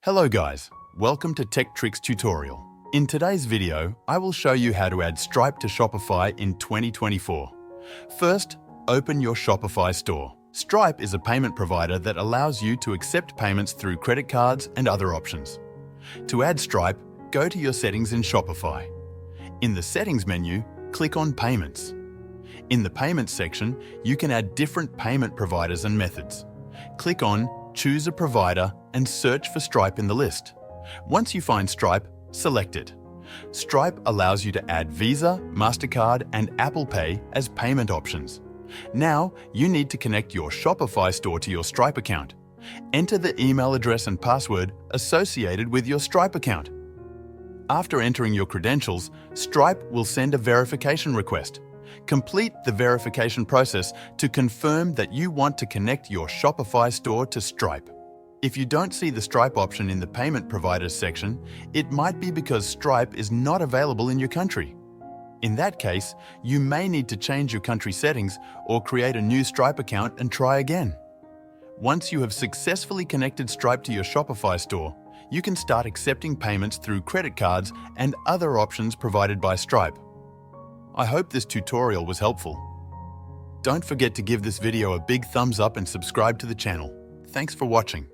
Hello guys, welcome to Tech Tricks tutorial. In today's video, I will show you how to add Stripe to Shopify in 2024. First, open your Shopify store. Stripe is a payment provider that allows you to accept payments through credit cards and other options. To add Stripe, go to your settings in Shopify. In the settings menu, click on Payments. In the Payments section, you can add different payment providers and methods. Click on Choose a provider and search for Stripe in the list. Once you find Stripe, select it. Stripe allows you to add Visa, MasterCard, and Apple Pay as payment options. Now, you need to connect your Shopify store to your Stripe account. Enter the email address and password associated with your Stripe account. After entering your credentials, Stripe will send a verification request. Complete the verification process to confirm that you want to connect your Shopify store to Stripe. If you don't see the Stripe option in the Payment Providers section, it might be because Stripe is not available in your country. In that case, you may need to change your country settings or create a new Stripe account and try again. Once you have successfully connected Stripe to your Shopify store, you can start accepting payments through credit cards and other options provided by Stripe. I hope this tutorial was helpful. Don't forget to give this video a big thumbs up and subscribe to the channel. Thanks for watching.